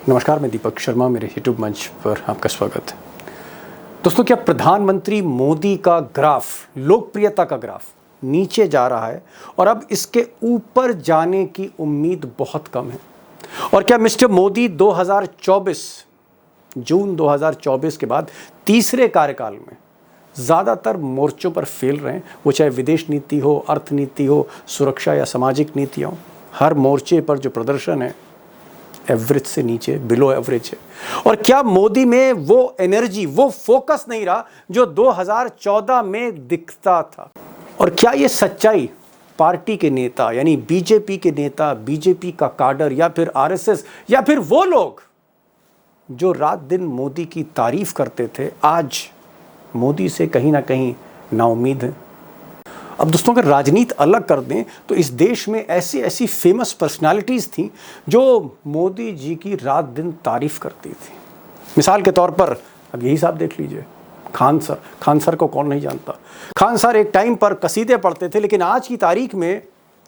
नमस्कार, मैं दीपक शर्मा, मेरे यूट्यूब मंच पर आपका स्वागत है। दोस्तों, क्या प्रधानमंत्री मोदी का ग्राफ, लोकप्रियता का ग्राफ नीचे जा रहा है और अब इसके ऊपर जाने की उम्मीद बहुत कम है। और क्या मिस्टर मोदी 2024 जून 2024 के बाद तीसरे कार्यकाल में ज़्यादातर मोर्चों पर फेल रहे हैं, वो चाहे विदेश नीति हो, अर्थनीति हो, सुरक्षा या सामाजिक नीतियाँ हो। हर मोर्चे पर जो प्रदर्शन है एवरेज से नीचे, बिलो एवरेज है। और क्या मोदी में वो एनर्जी, वो फोकस नहीं रहा जो 2014 में दिखता था? और क्या ये सच्चाई पार्टी के नेता यानी बीजेपी के नेता, बीजेपी का काडर या फिर आरएसएस या फिर वो लोग जो रात दिन मोदी की तारीफ करते थे, आज मोदी से कहीं ना कहीं नाउम्मीद है? अब दोस्तों, अगर राजनीति अलग कर दें तो इस देश में ऐसी ऐसी फेमस पर्सनालिटीज़ थी जो मोदी जी की रात दिन तारीफ करती थी। मिसाल के तौर पर अब यही साहब देख लीजिए, खान सर को कौन नहीं जानता। खान सर एक टाइम पर कसीदे पढ़ते थे, लेकिन आज की तारीख में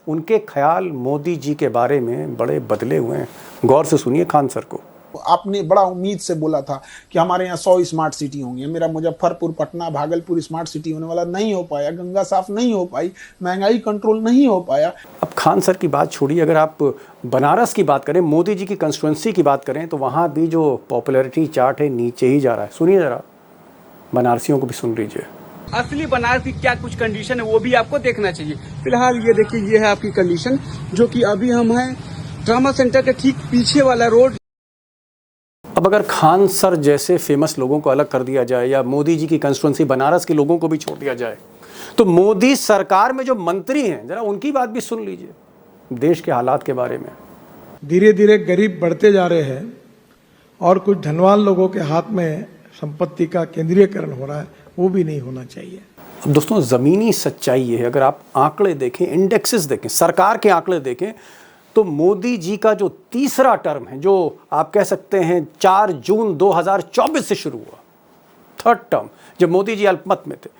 उनके ख्याल मोदी जी के बारे में बड़े बदले हुए हैं। गौर से सुनिए खान सर को। आपने बड़ा उम्मीद से बोला था कि हमारे यहाँ 100 स्मार्ट सिटी होंगी। मेरा मुजफ्फरपुर, पटना, भागलपुर स्मार्ट सिटी होने वाला नहीं हो पाया, गंगा साफ नहीं हो पाई, महंगाई कंट्रोल नहीं हो पाया। अब खान सर की बात छोड़िए, अगर आप बनारस की बात करें, मोदी जी की कंस्टिट्यूंसी की बात करें, तो वहाँ भी जो पॉपुलैरिटी चार्ट है नीचे ही जा रहा है। सुनिए जरा, बनारसियों को भी सुन लीजिए। असली बनारस की क्या कुछ कंडीशन है वो भी आपको देखना चाहिए। फिलहाल ये देखिए, ये है आपकी कंडीशन, जो कि अभी हम हैं ट्रामा सेंटर के ठीक पीछे वाला रोड। अब अगर खान सर जैसे फेमस लोगों को अलग कर दिया जाए या मोदी जी की कंस्टिट्यूंसी बनारस के लोगों को भी छोड़ दिया जाए, तो मोदी सरकार में जो मंत्री हैं, जरा उनकी बात भी सुन लीजिए देश के हालात के बारे में। धीरे धीरे गरीब बढ़ते जा रहे हैं और कुछ धनवान लोगों के हाथ में संपत्ति का केंद्रीयकरण हो रहा है, वो भी नहीं होना चाहिए। अब दोस्तों, ज़मीनी सच्चाई ये है, अगर आप आंकड़े देखें, इंडेक्सेस देखें, सरकार के आंकड़े देखें, तो मोदी जी का जो तीसरा टर्म है, जो आप कह सकते हैं 4 जून 2024 से शुरू हुआ, थर्ड टर्म, जब मोदी जी अल्पमत में थे,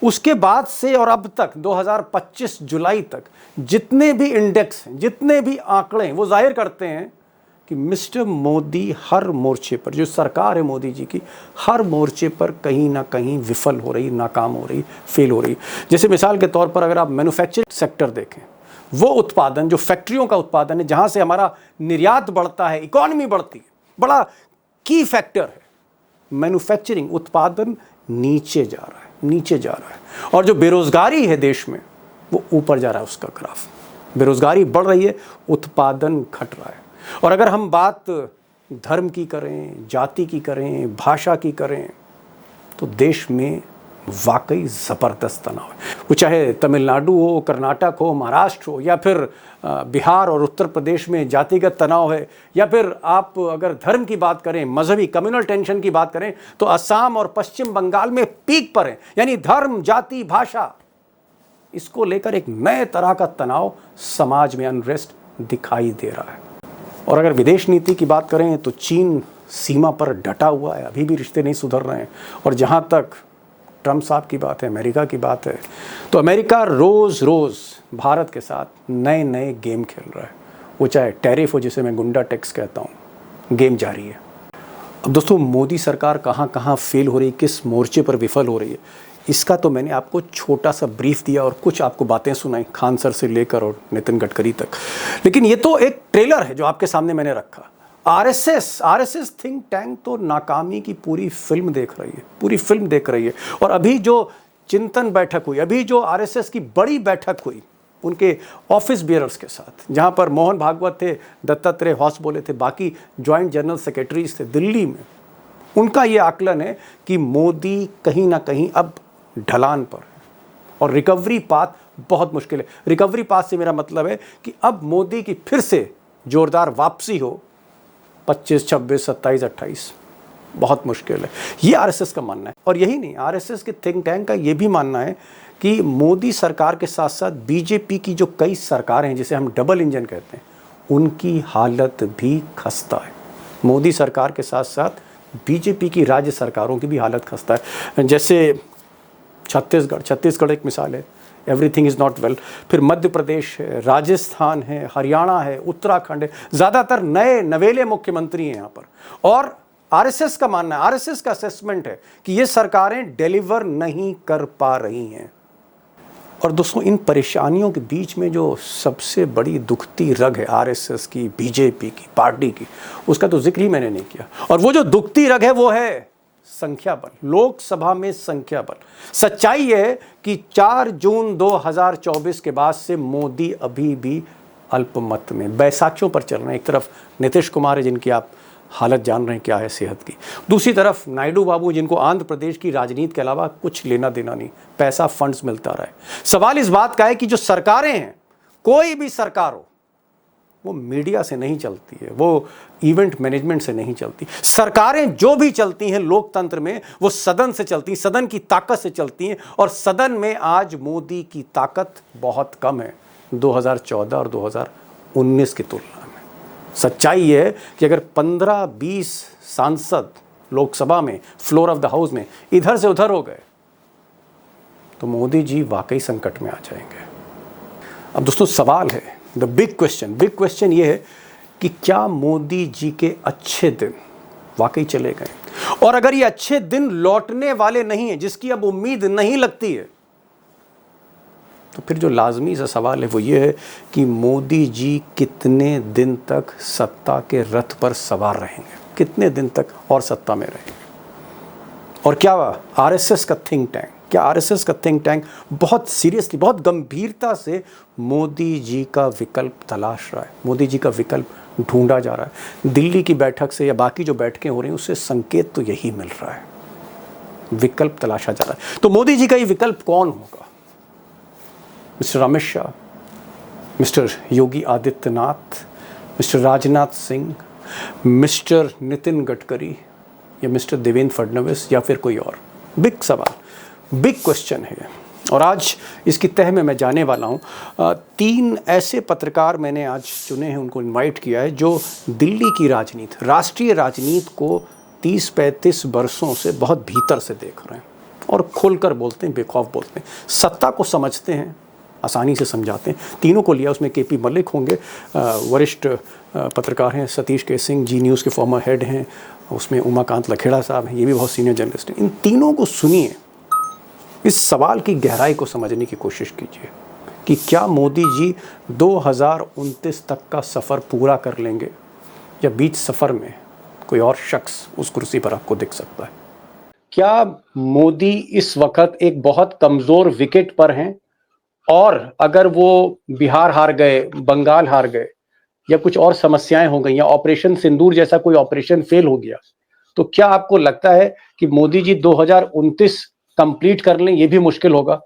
उसके बाद से और अब तक 2025 जुलाई तक जितने भी इंडेक्स हैं, जितने भी आंकड़े हैं, वो जाहिर करते हैं कि मिस्टर मोदी हर मोर्चे पर, जो सरकार है मोदी जी की, हर मोर्चे पर कहीं ना कहीं विफल हो रही, नाकाम हो रही, फेल हो रही। जैसे मिसाल के तौर पर अगर आप मैन्युफैक्चरिंग सेक्टर देखें, वो उत्पादन जो फैक्ट्रियों का उत्पादन है, जहां से हमारा निर्यात बढ़ता है, इकॉनमी बढ़ती है, बड़ा की फैक्टर है, मैन्युफैक्चरिंग उत्पादन नीचे जा रहा है, नीचे जा रहा है। और जो बेरोजगारी है देश में, वो ऊपर जा रहा है उसका ग्राफ। बेरोजगारी बढ़ रही है, उत्पादन घट रहा है। और अगर हम बात धर्म की करें, जाति की करें, भाषा की करें, तो देश में वाकई ज़बरदस्त तनाव है। वो चाहे तमिलनाडु हो, कर्नाटक हो, महाराष्ट्र हो, या फिर बिहार और उत्तर प्रदेश में जातिगत तनाव है, या फिर आप अगर धर्म की बात करें, मजहबी कम्युनल टेंशन की बात करें, तो असम और पश्चिम बंगाल में पीक पर है। यानी धर्म, जाति, भाषा, इसको लेकर एक नए तरह का तनाव समाज में, अनरेस्ट दिखाई दे रहा है। और अगर विदेश नीति की बात करें तो चीन सीमा पर डटा हुआ है, अभी भी रिश्ते नहीं सुधर रहे हैं। और जहाँ तक ट्रम्प साहब की बात है, अमेरिका की बात है, तो अमेरिका रोज़ रोज़ भारत के साथ नए नए गेम खेल रहा है। वो चाहे टैरिफ हो, जिसे मैं गुंडा टैक्स कहता हूँ, गेम जारी है। अब दोस्तों, मोदी सरकार कहाँ कहाँ फेल हो रही, किस मोर्चे पर विफल हो रही है, इसका तो मैंने आपको छोटा सा ब्रीफ दिया और कुछ आपको बातें सुनाई, खान सर से लेकर और नितिन गडकरी तक। लेकिन ये तो एक ट्रेलर है जो आपके सामने मैंने रखा। आरएसएस थिंक टैंक तो नाकामी की पूरी फिल्म देख रही है, पूरी फिल्म देख रही है। और अभी जो चिंतन बैठक हुई, अभी जो आरएसएस की बड़ी बैठक हुई उनके ऑफिस बियरर्स के साथ, जहां पर मोहन भागवत थे, दत्तात्रेय हॉस बोले थे, बाकी ज्वाइंट जनरल सेक्रेटरीज थे दिल्ली में, उनका ये आकलन है कि मोदी कहीं ना कहीं अब ढलान पर है और रिकवरी पाथ बहुत मुश्किल है। रिकवरी पाथ से मेरा मतलब है कि अब मोदी की फिर से जोरदार वापसी हो 25, 26, 27, 28 बहुत मुश्किल है। ये आरएसएस का मानना है। और यही नहीं, आरएसएस के थिंक टैंक का ये भी मानना है कि मोदी सरकार के साथ साथ बीजेपी की जो कई सरकारें हैं, जिसे हम डबल इंजन कहते हैं, उनकी हालत भी खस्ता है। मोदी सरकार के साथ साथ बीजेपी की राज्य सरकारों की भी हालत खस्ता है। जैसे छत्तीसगढ़ एक मिसाल है। Everything is not well. फिर मध्य प्रदेश है, राजस्थान है, हरियाणा है, उत्तराखंड है, ज़्यादातर नए नवेले मुख्यमंत्री हैं यहाँ पर। और आरएसएस का मानना है, आरएसएस का असेसमेंट है कि ये सरकारें डिलीवर नहीं कर पा रही हैं। और दोस्तों, इन परेशानियों के बीच में जो सबसे बड़ी दुखती रग है आरएसएस की, बीजेपी की, पार्टी की, उसका तो जिक्र ही मैंने नहीं किया। और वो जो दुखती रग है वो है संख्या बल, लोकसभा में संख्या बल। सच्चाई है कि 4 जून 2024 के बाद से मोदी अभी भी अल्पमत में, बैसाखियों पर चल रहे हैं। एक तरफ नीतीश कुमार है जिनकी आप हालत जान रहे हैं क्या है सेहत की, दूसरी तरफ नायडू बाबू जिनको आंध्र प्रदेश की राजनीति के अलावा कुछ लेना देना नहीं, पैसा फंड्स मिलता रहा है। सवाल इस बात का है कि जो सरकारें हैं, कोई भी सरकार हो, वो मीडिया से नहीं चलती है, वो इवेंट मैनेजमेंट से नहीं चलती। सरकारें जो भी चलती हैं लोकतंत्र में, वो सदन से चलती हैं, सदन की ताकत से चलती हैं। और सदन में आज मोदी की ताकत बहुत कम है 2014 और 2019 की तुलना में। सच्चाई है कि अगर 15-20 सांसद लोकसभा में, फ्लोर ऑफ द हाउस में इधर से उधर हो गए तो मोदी जी वाकई संकट में आ जाएंगे। अब दोस्तों, सवाल है, द बिग क्वेश्चन ये है कि क्या मोदी जी के अच्छे दिन वाकई चले गए? और अगर ये अच्छे दिन लौटने वाले नहीं हैं, जिसकी अब उम्मीद नहीं लगती है, तो फिर जो लाजमी सा सवाल है वो ये है कि मोदी जी कितने दिन तक सत्ता के रथ पर सवार रहेंगे, कितने दिन तक और सत्ता में रहेंगे। और क्या आरएसएस का थिंक टैंक बहुत सीरियसली, बहुत गंभीरता से मोदी जी का विकल्प तलाश रहा है, मोदी जी का विकल्प ढूंढा जा रहा है। दिल्ली की बैठक से या बाकी जो बैठकें हो रही हैं उससे संकेत तो यही मिल रहा है, विकल्प तलाशा जा रहा है। तो मोदी जी का ये विकल्प कौन होगा? Mister Amit Shah, mister Yogi Adityanath, mister Rajnath Singh, mister Nitin Gadkari या मिस्टर देवेंद्र फडणवीस या फिर कोई और? बिग सवाल, बिग क्वेश्चन है। और आज इसकी तह में मैं जाने वाला हूँ। 3 ऐसे पत्रकार मैंने आज चुने हैं, उनको इनवाइट किया है, जो दिल्ली की राजनीति, राष्ट्रीय राजनीति को 30-35 वर्षों से बहुत भीतर से देख रहे हैं और खुलकर बोलते हैं, बेखौफ बोलते हैं, सत्ता को समझते हैं, आसानी से समझाते हैं। तीनों को लिया, उसमें केपी मलिक होंगे, वरिष्ठ पत्रकार हैं, सतीश के सिंह जी न्यूज़ के फॉर्मर हेड हैं, उसमें उमाकांत लखेड़ा साहब हैं, ये भी बहुत सीनियर जर्नलिस्ट हैं। इन तीनों को सुनिए, इस सवाल की गहराई को समझने की कोशिश कीजिए कि क्या मोदी जी 2029 तक का सफ़र पूरा कर लेंगे या बीच सफ़र में कोई और शख्स उस कुर्सी पर आपको दिख सकता है। क्या मोदी इस वक्त एक बहुत कमज़ोर विकेट पर हैं और अगर वो बिहार हार गए, बंगाल हार गए या कुछ और समस्याएं हो गई या ऑपरेशन सिंदूर जैसा कोई ऑपरेशन फेल हो गया, तो क्या आपको लगता है कि मोदी जी 2029 कंप्लीट कर लें? ये भी मुश्किल होगा।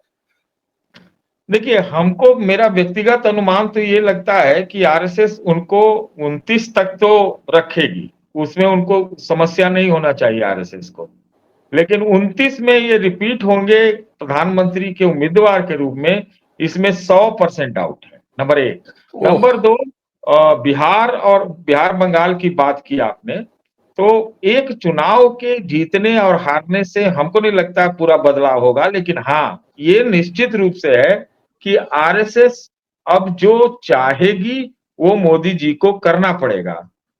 देखिए, हमको, मेरा व्यक्तिगत अनुमान तो ये लगता है कि आरएसएस उनको 29 तक तो रखेगी, उसमें उनको समस्या नहीं होना चाहिए आरएसएस को। लेकिन 29 में ये रिपीट होंगे प्रधानमंत्री के उम्मीदवार के रूप में, इसमें 100% डाउट है, नंबर 1। नंबर 2, बिहार और बिहार बंगाल की बात की आपने, तो एक चुनाव के जीतने और हारने से हमको नहीं लगता पूरा बदलाव होगा। लेकिन हाँ, ये निश्चित रूप से है कि आरएसएस अब जो चाहेगी वो मोदी जी को करना पड़ेगा।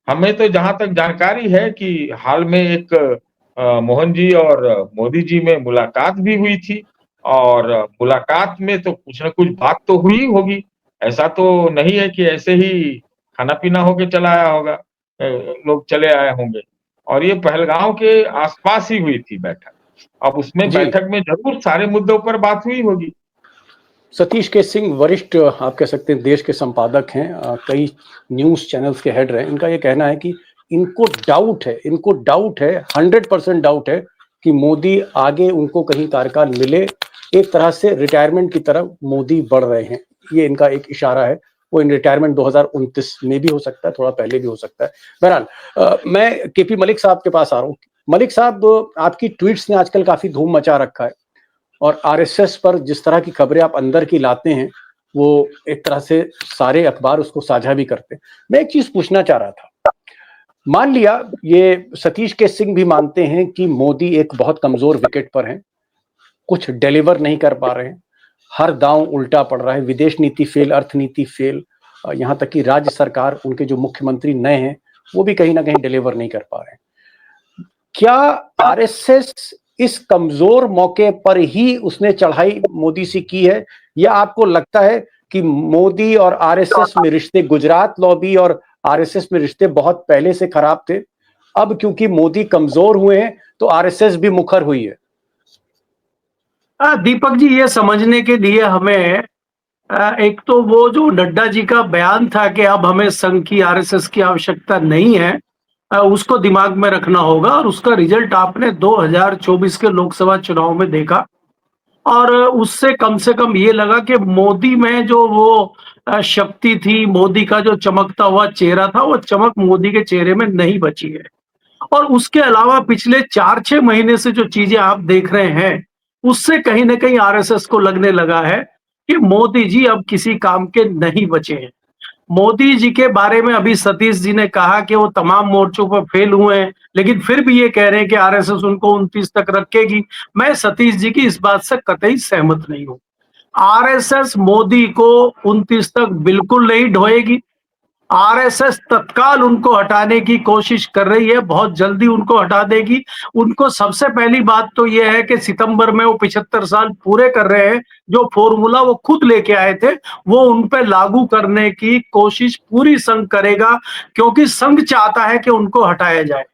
हमें तो जहां तक जानकारी है कि हाल में एक मोहन जी और मोदी जी में मुलाकात भी हुई थी, और मुलाकात में तो कुछ न कुछ बात तो हुई होगी। ऐसा तो नहीं है कि ऐसे ही खाना पीना होके चला आया होगा, लोग चले आए होंगे। और ये पहलगांव के आसपास ही हुई थी बैठक। अब उसमें बैठक में जरूर सारे मुद्दों पर बात हुई होगी। सतीश के सिंह वरिष्ठ, आप कह सकते हैं देश के संपादक हैं, कई न्यूज़ चैनल्स के हेड रहे। इनका ये कहना है कि इनको डाउट है 100% डाउट है कि मोदी आगे उनको कहीं कार्यकाल मिले। एक तरह से रिटायरमेंट की तरफ मोदी बढ़ रहे हैं, ये इनका एक इशारा है। वो इन रिटायरमेंट 2029 में भी हो सकता है, थोड़ा पहले भी हो सकता है। बहरहाल, मैं केपी मलिक साहब के पास आ रहा हूँ। मलिक साहब, आपकी ट्वीट्स ने आजकल काफी धूम मचा रखा है और आरएसएस पर जिस तरह की खबरें आप अंदर की लाते हैं, वो एक तरह से सारे अखबार उसको साझा भी करते हैं। मैं एक चीज पूछना चाह रहा था, मान लिया ये सतीश के सिंह भी मानते हैं कि मोदी एक बहुत कमजोर विकेट पर हैं, कुछ डिलीवर नहीं कर पा रहे हैं, हर दांव उल्टा पड़ रहा है, विदेश नीति फेल, अर्थनीति फेल, यहाँ तक कि राज्य सरकार, उनके जो मुख्यमंत्री नए हैं वो भी कहीं ना कहीं डिलीवर नहीं कर पा रहे हैं। क्या आरएसएस इस कमजोर मौके पर ही उसने चढ़ाई मोदी से की है, या आपको लगता है कि मोदी और आरएसएस में रिश्ते, गुजरात लॉबी और आरएसएस में रिश्ते बहुत पहले से खराब थे, अब क्योंकि मोदी कमजोर हुए हैं तो आरएसएस भी मुखर हुई है? दीपक जी, ये समझने के लिए हमें एक तो वो जो नड्डा जी का बयान था कि अब हमें संघ की, आरएसएस की आवश्यकता नहीं है, उसको दिमाग में रखना होगा। और उसका रिजल्ट आपने 2024 के लोकसभा चुनाव में देखा, और उससे कम से कम ये लगा कि मोदी में जो वो शक्ति थी, मोदी का जो चमकता हुआ चेहरा था, वो चमक मोदी के चेहरे में नहीं बची है। और उसके अलावा पिछले 4-6 महीने से जो चीजें आप देख रहे हैं, उससे कहीं ना कहीं आरएसएस को लगने लगा है कि मोदी जी अब किसी काम के नहीं बचे हैं। मोदी जी के बारे में अभी सतीश जी ने कहा कि वो तमाम मोर्चों पर फेल हुए हैं, लेकिन फिर भी ये कह रहे हैं कि आरएसएस उनको 29 तक रखेगी। मैं सतीश जी की इस बात से कतई सहमत नहीं हूं। आरएसएस मोदी को 29 तक बिल्कुल नहीं ढोएगी। आरएसएस तत्काल उनको हटाने की कोशिश कर रही है, बहुत जल्दी उनको हटा देगी। उनको सबसे पहली बात तो यह है कि सितंबर में वो 75 साल पूरे कर रहे हैं, जो फॉर्मूला वो खुद लेके आए थे, वो उन पे लागू करने की कोशिश पूरी संघ करेगा, क्योंकि संघ चाहता है कि उनको हटाया जाए।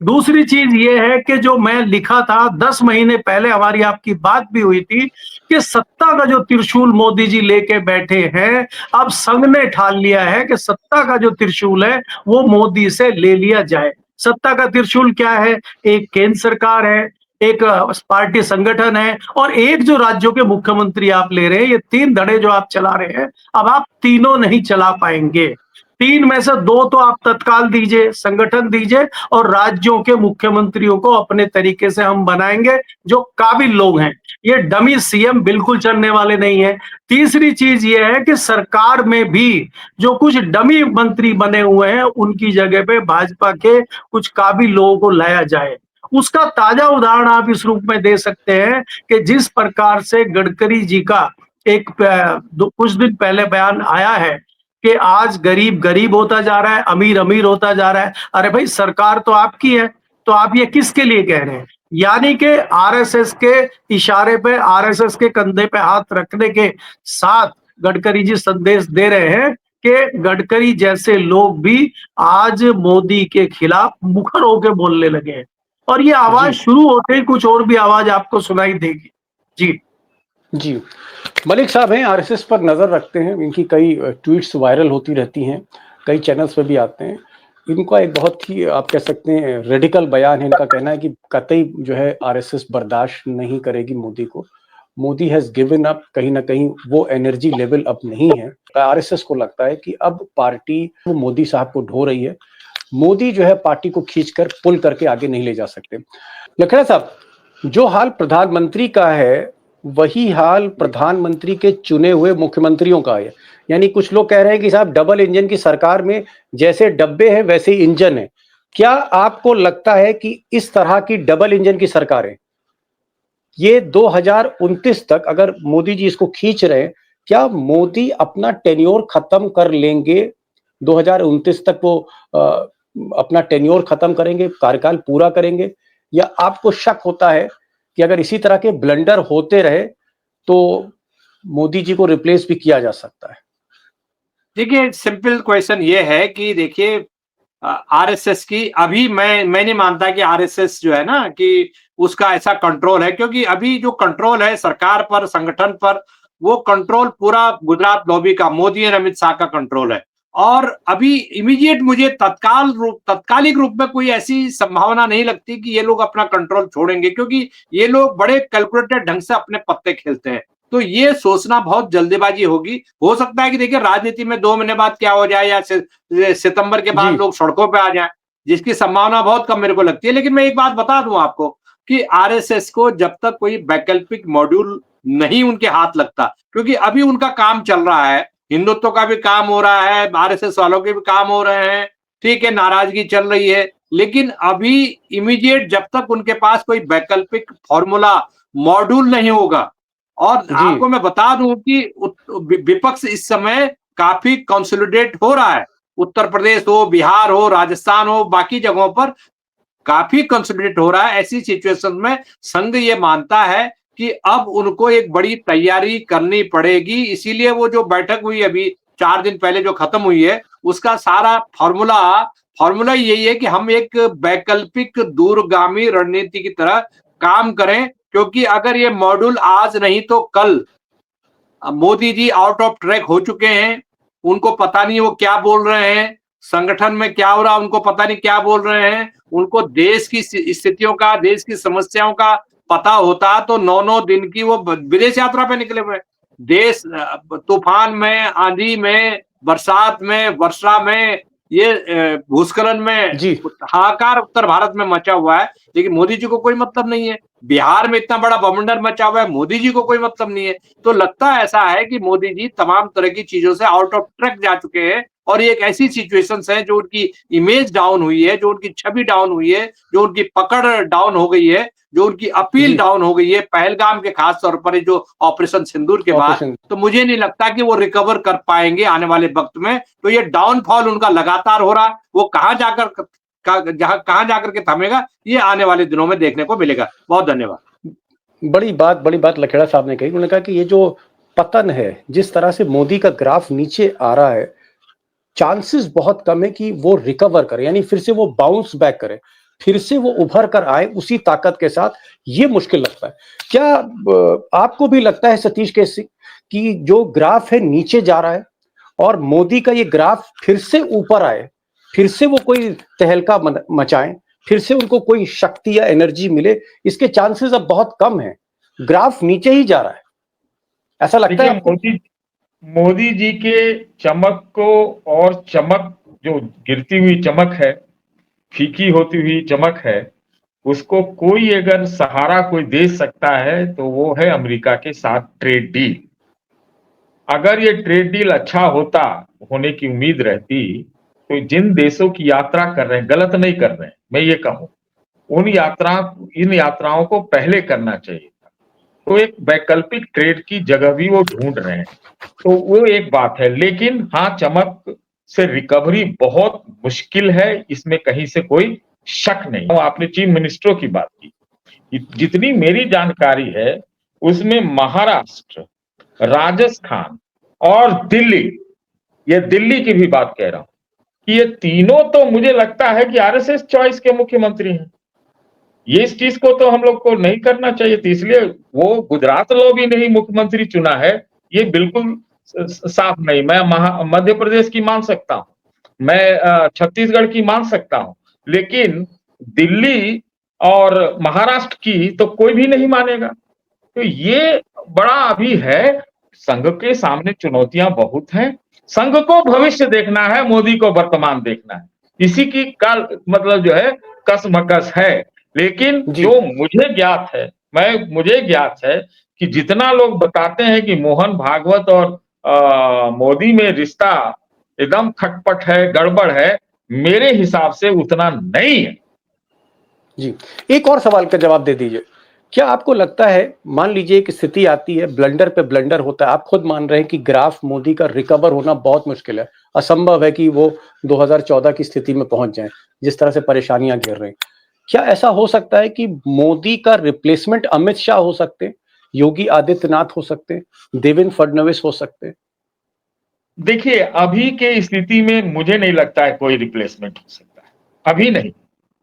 दूसरी चीज ये है कि जो मैं लिखा था 10 महीने पहले, हमारी आपकी बात भी हुई थी कि सत्ता का जो त्रिशूल मोदी जी लेके बैठे हैं, अब संघ ने ठान लिया है कि सत्ता का जो त्रिशूल है वो मोदी से ले लिया जाए। सत्ता का त्रिशूल क्या है? एक केंद्र सरकार है, एक पार्टी संगठन है, और एक जो राज्यों के मुख्यमंत्री आप ले रहे हैं। ये 3 धड़े जो आप चला रहे हैं, अब आप तीनों नहीं चला पाएंगे। 3 में से 2 तो आप तत्काल दीजिए, संगठन दीजिए, और राज्यों के मुख्यमंत्रियों को अपने तरीके से हम बनाएंगे जो काबिल लोग हैं। ये डमी सीएम बिल्कुल चलने वाले नहीं है। तीसरी चीज ये है कि सरकार में भी जो कुछ डमी मंत्री बने हुए हैं, उनकी जगह पे भाजपा के कुछ काबिल लोगों को लाया जाए। उसका ताजा उदाहरण आप इस रूप में दे सकते हैं कि जिस प्रकार से गडकरी जी का एक कुछ दिन पहले बयान आया है कि आज गरीब गरीब होता जा रहा है, अमीर अमीर होता जा रहा है। अरे भाई, सरकार तो आपकी है, तो आप ये किसके लिए कह रहे हैं? यानी कि आरएसएस के इशारे पे, आरएसएस के कंधे पे हाथ रखने के साथ गडकरी जी संदेश दे रहे हैं कि गडकरी जैसे लोग भी आज मोदी के खिलाफ मुखर होकर बोलने लगे हैं। और ये आवाज शुरू होते ही कुछ और भी आवाज आपको सुनाई देगी। जी मलिक साहब हैं, आरएसएस पर नजर रखते हैं, इनकी कई ट्वीट्स वायरल होती रहती हैं, कई चैनल्स पे भी आते हैं। इनका एक बहुत ही, आप कह सकते हैं, रेडिकल बयान है। इनका कहना है कि कतई जो है आरएसएस बर्दाश्त नहीं करेगी मोदी को। मोदी हैज गिवन अप, कहीं ना कहीं वो एनर्जी लेवल अब नहीं है। आरएसएस को लगता है कि अब पार्टी वो मोदी साहब को ढो रही है, मोदी जो है पार्टी को खींचकर पुल करके आगे नहीं ले जा सकते। लखड़ा साहब, जो हाल प्रधानमंत्री का है वही हाल प्रधानमंत्री के चुने हुए मुख्यमंत्रियों का है। यानी कुछ लोग कह रहे हैं कि साहब डबल इंजन की सरकार में जैसे डब्बे हैं वैसे ही इंजन है। क्या आपको लगता है कि इस तरह की डबल इंजन की सरकारें ये 2029 तक, अगर मोदी जी इसको खींच रहे हैं, क्या मोदी अपना टेन्योर खत्म कर लेंगे? 2029 तक वो अपना टेन्योर खत्म करेंगे, कार्यकाल पूरा करेंगे? या आपको शक होता है कि अगर इसी तरह के ब्लंडर होते रहे तो मोदी जी को रिप्लेस भी किया जा सकता है? देखिए, सिंपल क्वेश्चन ये है कि देखिए, आरएसएस की अभी मैं नहीं मानता कि आरएसएस जो है ना कि उसका ऐसा कंट्रोल है, क्योंकि अभी जो कंट्रोल है सरकार पर, संगठन पर, वो कंट्रोल पूरा गुजरात लॉबी का, मोदी और अमित शाह का कंट्रोल है। और अभी इमीडिएट मुझे तत्कालिक रूप में कोई ऐसी संभावना नहीं लगती कि ये लोग अपना कंट्रोल छोड़ेंगे, क्योंकि ये लोग बड़े कैलकुलेटेड ढंग से अपने पत्ते खेलते हैं। तो ये सोचना बहुत जल्दीबाजी होगी। हो सकता है कि देखिए राजनीति में 2 महीने बाद क्या हो जाए, या सितंबर के बाद लोग सड़कों पे आ जाएं, जिसकी संभावना बहुत कम मेरे को लगती है। लेकिन मैं एक बात बता दूं आपको कि आरएसएस को जब तक कोई वैकल्पिक मॉड्यूल नहीं उनके हाथ लगता, क्योंकि अभी उनका काम चल रहा है, हिंदुत्व का भी काम हो रहा है, आरएसएस वालों के भी काम हो रहे हैं, ठीक है, नाराजगी चल रही है, लेकिन अभी इमीडिएट जब तक उनके पास कोई वैकल्पिक फॉर्मूला मॉड्यूल नहीं होगा, और आपको मैं बता दूं कि विपक्ष इस समय काफी कंसोलिडेट हो रहा है। उत्तर प्रदेश हो, बिहार हो, राजस्थान हो, बाकी जगहों पर काफी कंसोलिडेट हो रहा है। ऐसी सिचुएशन में संघ ये मानता है कि अब उनको एक बड़ी तैयारी करनी पड़ेगी। इसीलिए वो जो बैठक हुई अभी 4 दिन पहले जो खत्म हुई है, उसका सारा फॉर्मूला यही है कि हम एक वैकल्पिक दूरगामी रणनीति की तरह काम करें, क्योंकि अगर ये मॉड्यूल आज नहीं तो कल Modi ji out of track हो चुके हैं। उनको पता नहीं वो क्या बोल रहे हैं, संगठन में क्या हो रहा है उनको पता नहीं क्या बोल रहे हैं। उनको देश की स्थितियों का, देश की समस्याओं का पता होता तो 9-9 दिन की वो विदेश यात्रा पे निकले हुए। देश तूफान में, आंधी में, बरसात में, वर्षा में, ये भूस्खलन में जी। हाहाकार उत्तर भारत में मचा हुआ है, लेकिन मोदी जी को कोई मतलब नहीं है। बिहार में इतना बड़ा बवंडर मचा हुआ है, मोदी जी को कोई मतलब नहीं है। तो लगता ऐसा है कि मोदी जी तमाम तरह की चीजों से आउट ऑफ ट्रैक जा चुके हैं, और ये एक ऐसी सिचुएशंस है जो उनकी इमेज डाउन हुई है, जो उनकी छवि डाउन हुई है, जो उनकी पकड़ डाउन हो गई है, जो उनकी अपील डाउन हो गई है पहलगाम के खास तौर पर जो ऑपरेशन सिंदूर के बाद। तो मुझे नहीं लगता कि वो रिकवर कर पाएंगे आने वाले वक्त में। तो ये डाउनफॉल उनका लगातार हो रहा है। वो कहां जाकर के थमेगा, ये आने वाले दिनों में देखने को मिलेगा। बहुत धन्यवाद। बड़ी बात लखेड़ा साहब ने कही। उन्होंने कहा कि ये जो पतन है, जिस तरह से मोदी का ग्राफ नीचे आ रहा है, चांसेस बहुत कम है कि वो रिकवर करे, यानी फिर से वो बाउंस बैक करे, फिर से वो उभर कर आए उसी ताकत के साथ। ये मुश्किल लगता है। क्या आपको भी लगता है सतीश केसी कि जो ग्राफ है नीचे जा रहा है और मोदी का ये ग्राफ फिर से ऊपर आए, फिर से वो कोई तहलका मचाएं, फिर से उनको कोई शक्ति या एनर्जी मिले, इसके चांसेस अब बहुत कम है। ग्राफ नीचे ही जा रहा है, ऐसा लगता है आपको? मोदी जी के चमक को, और चमक जो गिरती हुई चमक है, फीकी होती हुई चमक है, उसको कोई अगर सहारा कोई दे सकता है तो वो है अमेरिका के साथ ट्रेड डील। अगर ये ट्रेड डील अच्छा होने की उम्मीद रहती, तो जिन देशों की यात्रा कर रहे हैं, गलत नहीं कर रहे हैं, मैं ये कहूं, इन यात्राओं को पहले करना चाहिए था। तो एक वैकल्पिक ट्रेड की जगह भी वो ढूंढ रहे हैं, तो वो एक बात है। लेकिन हाँ, चमक से रिकवरी बहुत मुश्किल है, इसमें कहीं से कोई शक नहीं। आपने चीफ मिनिस्टरों की बात की, जितनी मेरी जानकारी है उसमें महाराष्ट्र, राजस्थान और दिल्ली, ये दिल्ली की भी बात कह रहा हूं, कि ये तीनों तो मुझे लगता है कि आरएसएस चॉइस के मुख्यमंत्री हैं। ये इस चीज को तो हम लोग को नहीं करना चाहिए थी, इसलिए वो गुजरात लॉबी ने ही मुख्यमंत्री चुना है, ये बिल्कुल साफ नहीं। मैं मध्य प्रदेश की मान सकता हूं, मैं छत्तीसगढ़ की मान सकता हूं, लेकिन दिल्ली और महाराष्ट्र की तो कोई भी नहीं मानेगा। तो ये बड़ा अभी है, संघ के सामने चुनौतियां बहुत हैं। संघ को भविष्य देखना है, मोदी को वर्तमान देखना है, इसी की काल मतलब जो है कसमकस है। लेकिन जो मुझे ज्ञात है कि जितना लोग बताते हैं कि मोहन भागवत और मोदी में रिश्ता एकदम खटपट है, गड़बड़ है, मेरे हिसाब से उतना नहीं है। जी, एक और सवाल का जवाब दे दीजिए। क्या आपको लगता है, मान लीजिए कि स्थिति आती है, ब्लंडर पे ब्लंडर होता है, आप खुद मान रहे हैं कि ग्राफ मोदी का रिकवर होना बहुत मुश्किल है, असंभव है कि वो 2014 की स्थिति में पहुंच जाए, जिस तरह से परेशानियां घेर रही। क्या ऐसा हो सकता है कि मोदी का रिप्लेसमेंट अमित शाह हो सकते, योगी आदित्यनाथ हो सकते, देवेंद्र फडणवीस हो सकते? देखिए, अभी के स्थिति में मुझे नहीं लगता है कोई रिप्लेसमेंट हो सकता है, अभी नहीं।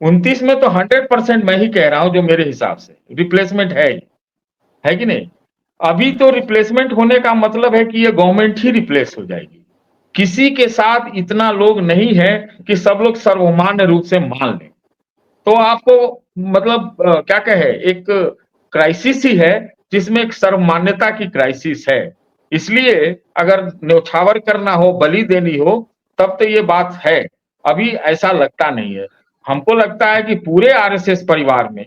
29 में तो 100% मैं ही कह रहा हूं, जो मेरे हिसाब से रिप्लेसमेंट है कि नहीं। अभी तो रिप्लेसमेंट होने का मतलब है कि ये गवर्नमेंट ही रिप्लेस हो जाएगी। किसी के साथ इतना लोग नहीं है कि सब लोग सर्वमान्य रूप से मान लें। तो आपको मतलब क्या कहे, एक क्राइसिस ही है, जिसमें एक सर्वमान्यता की क्राइसिस है। इसलिए अगर न्यौछावर करना हो, बलि देनी हो, तब तो ये बात है। अभी ऐसा लगता नहीं है। हमको लगता है कि पूरे आरएसएस परिवार में,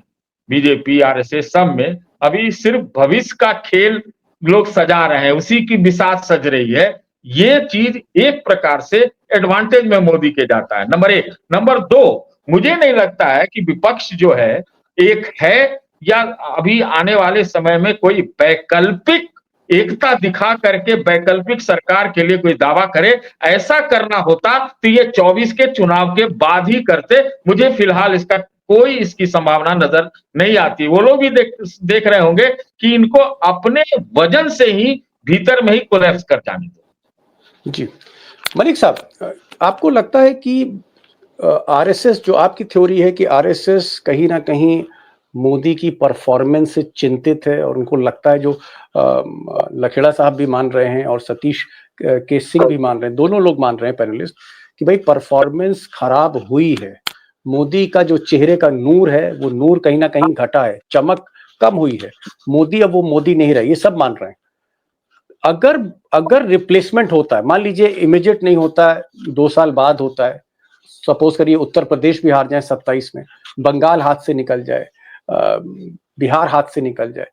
बीजेपी, आरएसएस, सब में अभी सिर्फ भविष्य का खेल लोग सजा रहे हैं, उसी की बिसात सज रही है। ये चीज एक प्रकार से एडवांटेज में मोदी के जाता है, नंबर 1। नंबर 2, मुझे नहीं लगता है कि विपक्ष जो है एक है या अभी आने वाले समय में कोई वैकल्पिक एकता दिखा करके वैकल्पिक सरकार के लिए कोई दावा करे। ऐसा करना होता तो ये 24 के चुनाव के बाद ही करते। मुझे फिलहाल इसका कोई इसकी संभावना नजर नहीं आती। वो लोग भी देख रहे होंगे कि इनको अपने वजन से ही भीतर में ही कोलैप्स कर जाने दो। जी मलिक साहब, आपको लगता है कि आरएसएस, जो आपकी थ्योरी है कि आरएसएस कहीं ना कहीं मोदी की परफॉर्मेंस से चिंतित है और उनको लगता है, जो लखेड़ा साहब भी मान रहे हैं और सतीश के सिंह भी मान रहे हैं, दोनों लोग मान रहे हैं पैनलिस्ट, कि भाई परफॉर्मेंस खराब हुई है, मोदी का जो चेहरे का नूर है वो नूर कहीं ना कहीं घटा है, चमक कम हुई है, मोदी अब वो मोदी नहीं रहे, ये सब मान रहे हैं। अगर रिप्लेसमेंट होता है, मान लीजिए इमीडिएट नहीं होता है, 2 साल बाद होता है, सपोज करिए उत्तर प्रदेश भी हार जाए 27 में, बंगाल हाथ से निकल जाए, बिहार हाथ से निकल जाए,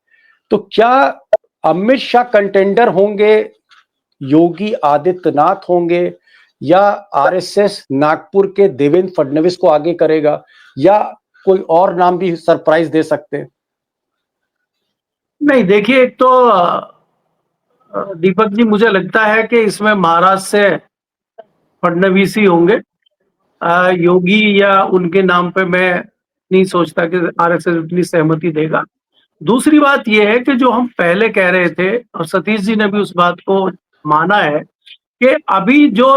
तो क्या अमित शाह कंटेंडर होंगे, योगी आदित्यनाथ होंगे, या आरएसएस नागपुर के देवेंद्र फडणवीस को आगे करेगा, या कोई और नाम भी सरप्राइज दे सकते हैं? नहीं, देखिए, एक तो दीपक जी, मुझे लगता है कि इसमें महाराष्ट्र से फडणवीस ही होंगे। योगी या उनके नाम पे मैं नहीं सोचता कि आरएसएस इतनी सहमति देगा। दूसरी बात यह है कि जो हम पहले कह रहे थे, और सतीश जी ने भी उस बात को माना है, कि अभी जो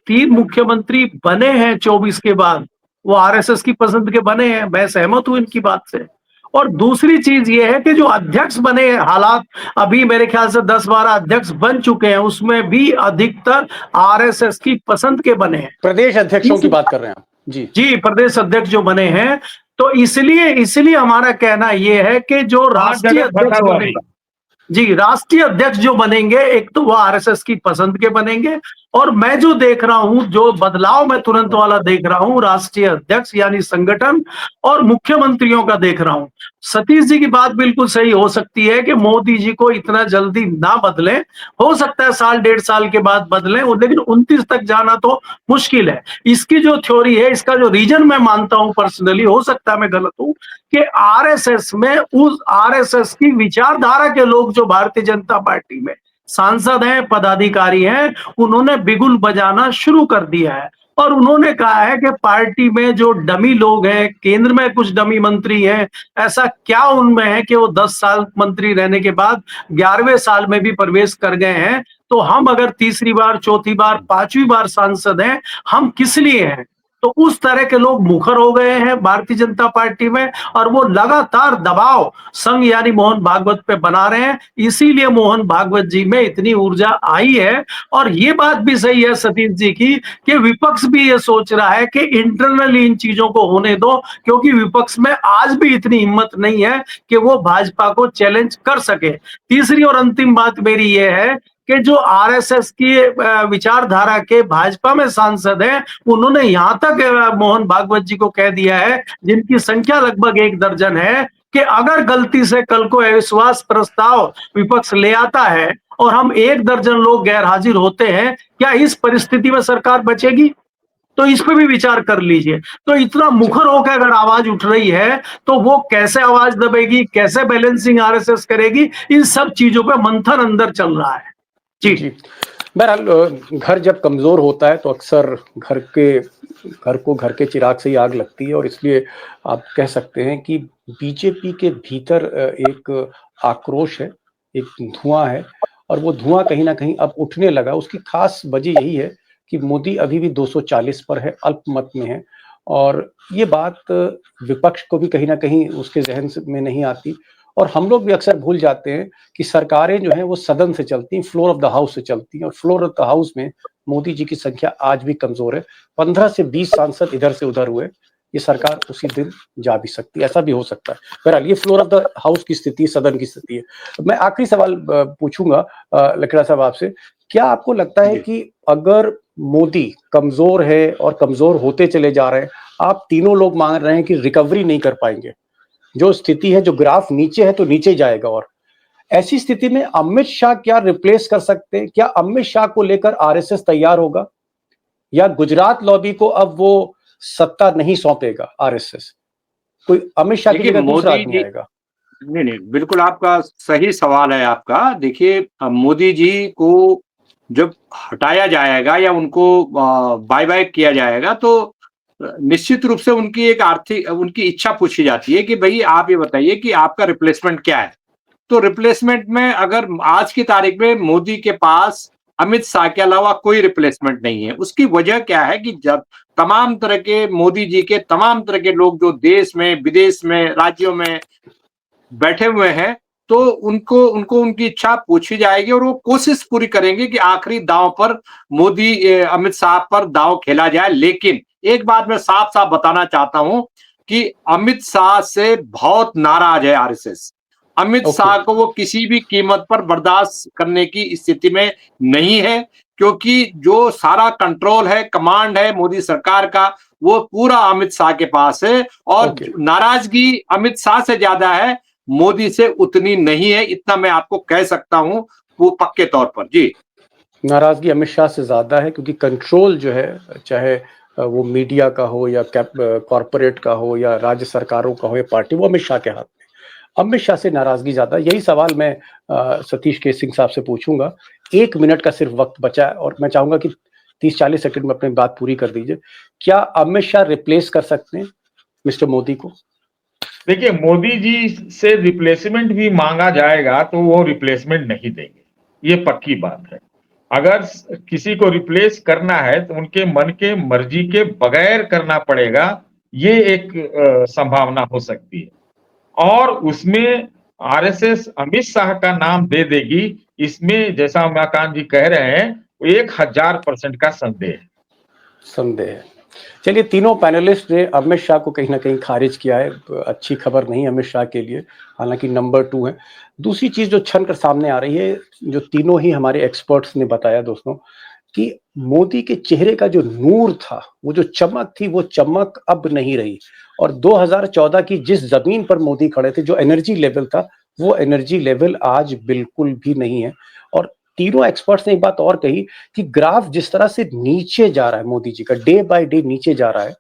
3 मुख्यमंत्री बने हैं 24 के बाद, वो आरएसएस की पसंद के बने हैं। मैं सहमत हूं इनकी बात से। और दूसरी चीज ये है कि जो अध्यक्ष बने हैं, हालात अभी मेरे ख्याल से 10-12 अध्यक्ष बन चुके हैं, उसमें भी अधिकतर आरएसएस की पसंद के बने हैं। प्रदेश अध्यक्षों की बात कर रहे हैं आप? जी, प्रदेश अध्यक्ष जो बने हैं, तो इसलिए हमारा कहना यह है कि जो राष्ट्रीय अध्यक्ष बनेंगे, राष्ट्रीय अध्यक्ष जो बनेंगे, एक तो वो आरएसएस की पसंद के बनेंगे, और मैं जो देख रहा हूं, जो बदलाव मैं तुरंत वाला देख रहा हूं, राष्ट्रीय अध्यक्ष यानी संगठन और मुख्यमंत्रियों का देख रहा हूं। सतीश जी की बात बिल्कुल सही हो सकती है कि मोदी जी को इतना जल्दी ना बदले, हो सकता है 1.5 साल के बाद बदले, लेकिन 29 तक जाना तो मुश्किल है। इसकी जो थ्योरी है, इसका जो रीजन मैं मानता हूं पर्सनली, हो सकता है मैं गलत हूं, कि आरएसएस में उस आरएसएस की विचारधारा के लोग जो भारतीय जनता पार्टी में सांसद हैं, पदाधिकारी हैं, उन्होंने बिगुल बजाना शुरू कर दिया है। और उन्होंने कहा है कि पार्टी में जो डमी लोग हैं, केंद्र में कुछ डमी मंत्री हैं, ऐसा क्या उनमें है कि वो 10 साल मंत्री रहने के बाद 11वें साल में भी प्रवेश कर गए हैं, तो हम अगर तीसरी बार, चौथी बार, 5वीं बार सांसद हैं, हम किस लिए हैं? तो उस तरह के लोग मुखर हो गए हैं भारतीय जनता पार्टी में, और वो लगातार दबाव संघ यानी मोहन भागवत पे बना रहे हैं। इसीलिए मोहन भागवत जी में इतनी ऊर्जा आई है। और ये बात भी सही है सतीश जी की, कि विपक्ष भी ये सोच रहा है कि इंटरनली इन चीजों को होने दो, क्योंकि विपक्ष में आज भी इतनी हिम्मत नहीं है कि वो भाजपा को चैलेंज कर सके। तीसरी और अंतिम बात मेरी ये है कि जो आरएसएस की विचारधारा के भाजपा में सांसद हैं, उन्होंने यहां तक मोहन भागवत जी को कह दिया है, जिनकी संख्या लगभग 1 दर्जन है, कि अगर गलती से कल को अविश्वास प्रस्ताव विपक्ष ले आता है और हम 1 दर्जन लोग गैर हाजिर होते हैं, क्या इस परिस्थिति में सरकार बचेगी? तो इस पे भी विचार कर लीजिए। तो इतना मुखर होकर अगर आवाज उठ रही है, तो वो कैसे आवाज दबेगी, कैसे बैलेंसिंग आरएसएस करेगी, इन सब चीजों पे मंथन अंदर चल रहा है। जी। बहरहाल, घर जब कमजोर होता है तो अक्सर घर को घर के चिराग से ही आग लगती है, और इसलिए आप कह सकते हैं कि बीजेपी के भीतर एक आक्रोश है, एक धुआं है, और वो धुआं कहीं ना कहीं अब उठने लगा। उसकी खास वजह यही है कि मोदी अभी भी 240 पर है, अल्पमत में है, और ये बात विपक्ष को भी कहीं ना कहीं उसके जहन में नहीं आती। और हम लोग भी अक्सर भूल जाते हैं कि सरकारें जो हैं वो सदन से चलती हैं, फ्लोर ऑफ द हाउस से चलती हैं, और फ्लोर ऑफ द हाउस में मोदी जी की संख्या आज भी कमजोर है। 15 से 20 सांसद इधर से उधर हुए, ये सरकार उसी दिन जा भी सकती है, ऐसा भी हो सकता है। बहरहाल, ये फ्लोर ऑफ द हाउस की स्थिति, सदन की स्थिति है। मैं आखिरी सवाल पूछूंगा लखेड़ा साहब आपसे, क्या आपको लगता है कि अगर मोदी कमजोर है और कमजोर होते चले जा रहे हैं, आप तीनों लोग मान रहे हैं कि रिकवरी नहीं कर पाएंगे, जो स्थिति है, जो ग्राफ नीचे है तो नीचे जाएगा, और ऐसी स्थिति में अमित शाह क्या रिप्लेस कर सकते हैं? क्या अमित शाह को लेकर आरएसएस तैयार होगा, या गुजरात लॉबी को अब वो सत्ता नहीं सौंपेगा आरएसएस? कोई अमित शाह की जगह दूसरा आदमी आएगा? नहीं नहीं, बिल्कुल आपका सही सवाल है आपका। देखिए मोदी जी को जब हटाया जाएगा या उनको बाय बाय किया जाएगा तो निश्चित रूप से उनकी एक आर्थिक उनकी इच्छा पूछी जाती है कि भाई आप ये बताइए कि आपका रिप्लेसमेंट क्या है। तो रिप्लेसमेंट में अगर आज की तारीख में मोदी के पास अमित शाह के अलावा कोई रिप्लेसमेंट नहीं है। उसकी वजह क्या है कि जब तमाम तरह के मोदी जी के तमाम तरह के लोग जो देश में विदेश में राज्यों में बैठे हुए हैं, तो उनको उनको उनकी इच्छा पूछी जाएगी और वो कोशिश पूरी करेंगे कि आखिरी दांव पर मोदी अमित शाह पर दांव खेला जाए। लेकिन एक बात मैं साफ साफ बताना चाहता हूं कि अमित शाह से बहुत नाराज है आरएसएस। अमित ओके। शाह को वो किसी भी कीमत पर बर्दाश्त करने की स्थिति में नहीं है, क्योंकि जो सारा कंट्रोल है, कमांड है मोदी सरकार का, वो पूरा अमित शाह के पास है। और ओके। नाराजगी अमित शाह से ज्यादा है, मोदी से उतनी नहीं है। इतना मैं आपको कह सकता हूं वो पक्के तौर पर। जी नाराजगी अमित शाह से ज्यादा है, क्योंकि कंट्रोल जो है, चाहे वो मीडिया का हो या कॉरपोरेट का हो या राज्य सरकारों का हो या पार्टी, वो अमित शाह के हाथ में। अमित शाह से नाराजगी ज्यादा। यही सवाल मैं सतीश के सिंह साहब से पूछूंगा। 1 मिनट का सिर्फ वक्त बचा है और मैं चाहूंगा कि 30-40 सेकंड में अपनी बात पूरी कर दीजिए। क्या अमित शाह रिप्लेस कर सकते हैं मिस्टर मोदी को? देखिए, मोदी जी से रिप्लेसमेंट भी मांगा जाएगा तो वो रिप्लेसमेंट नहीं देंगे, ये पक्की बात है। अगर किसी को रिप्लेस करना है तो उनके मन के मर्जी के बगैर करना पड़ेगा, ये एक संभावना हो सकती है। और उसमें आरएसएस अमित शाह का नाम दे देगी, इसमें जैसा उमाकांत जी कह रहे हैं 1000% का संदेह है। संदेह है। चलिए, तीनों पैनलिस्ट ने अमित शाह को कहीं ना कहीं खारिज किया है। अच्छी खबर नहीं अमित शाह के लिए, हालांकि नंबर 2 है। दूसरी चीज जो छन कर सामने आ रही है, जो तीनों ही हमारे एक्सपर्ट्स ने बताया दोस्तों, कि मोदी के चेहरे का जो नूर था, वो जो चमक थी, वो चमक अब नहीं रही। और 2014 की जिस जमीन पर मोदी खड़े थे, जो एनर्जी लेवल था, वो एनर्जी लेवल आज बिल्कुल भी नहीं है। और तीनों एक्सपर्ट्स ने एक बात और कही कि ग्राफ जिस तरह से नीचे जा रहा है, मोदी जी का डे बाय डे नीचे जा रहा है,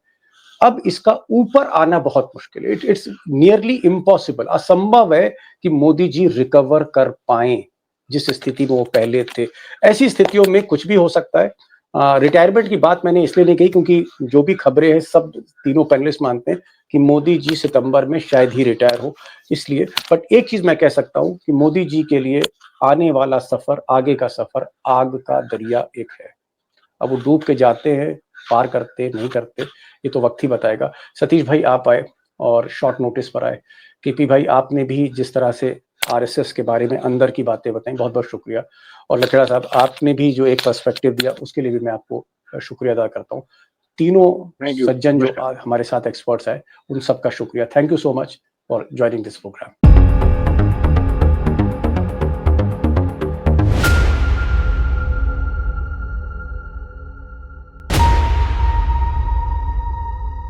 अब इसका ऊपर आना बहुत मुश्किल है। इट्स नियरली इम्पॉसिबल, असंभव है कि मोदी जी रिकवर कर पाए जिस स्थिति में वो पहले थे। ऐसी स्थितियों में कुछ भी हो सकता है। रिटायरमेंट की बात मैंने इसलिए नहीं कही क्योंकि जो भी खबरें हैं, सब तीनों पैनलिस्ट मानते हैं कि मोदी जी सितंबर में शायद ही रिटायर हो, इसलिए। बट एक चीज मैं कह सकता हूं कि मोदी जी के लिए आने वाला सफर, आगे का सफर, आग का दरिया एक है। अब वो डूब के जाते हैं, पार करते नहीं करते, ये तो वक्त ही बताएगा। सतीश भाई आप आए और शॉर्ट नोटिस पर आए। केपी भाई, आपने भी जिस तरह से आरएसएस के बारे में अंदर की बातें बताई, बहुत बहुत शुक्रिया। और लखेड़ा साहब, आपने भी जो एक पर्सपेक्टिव दिया, उसके लिए भी मैं आपको शुक्रिया अदा करता हूँ। तीनों सज्जन जो हमारे साथ एक्सपर्ट्स आए, उन सबका शुक्रिया। Thank you so much for joining this programme.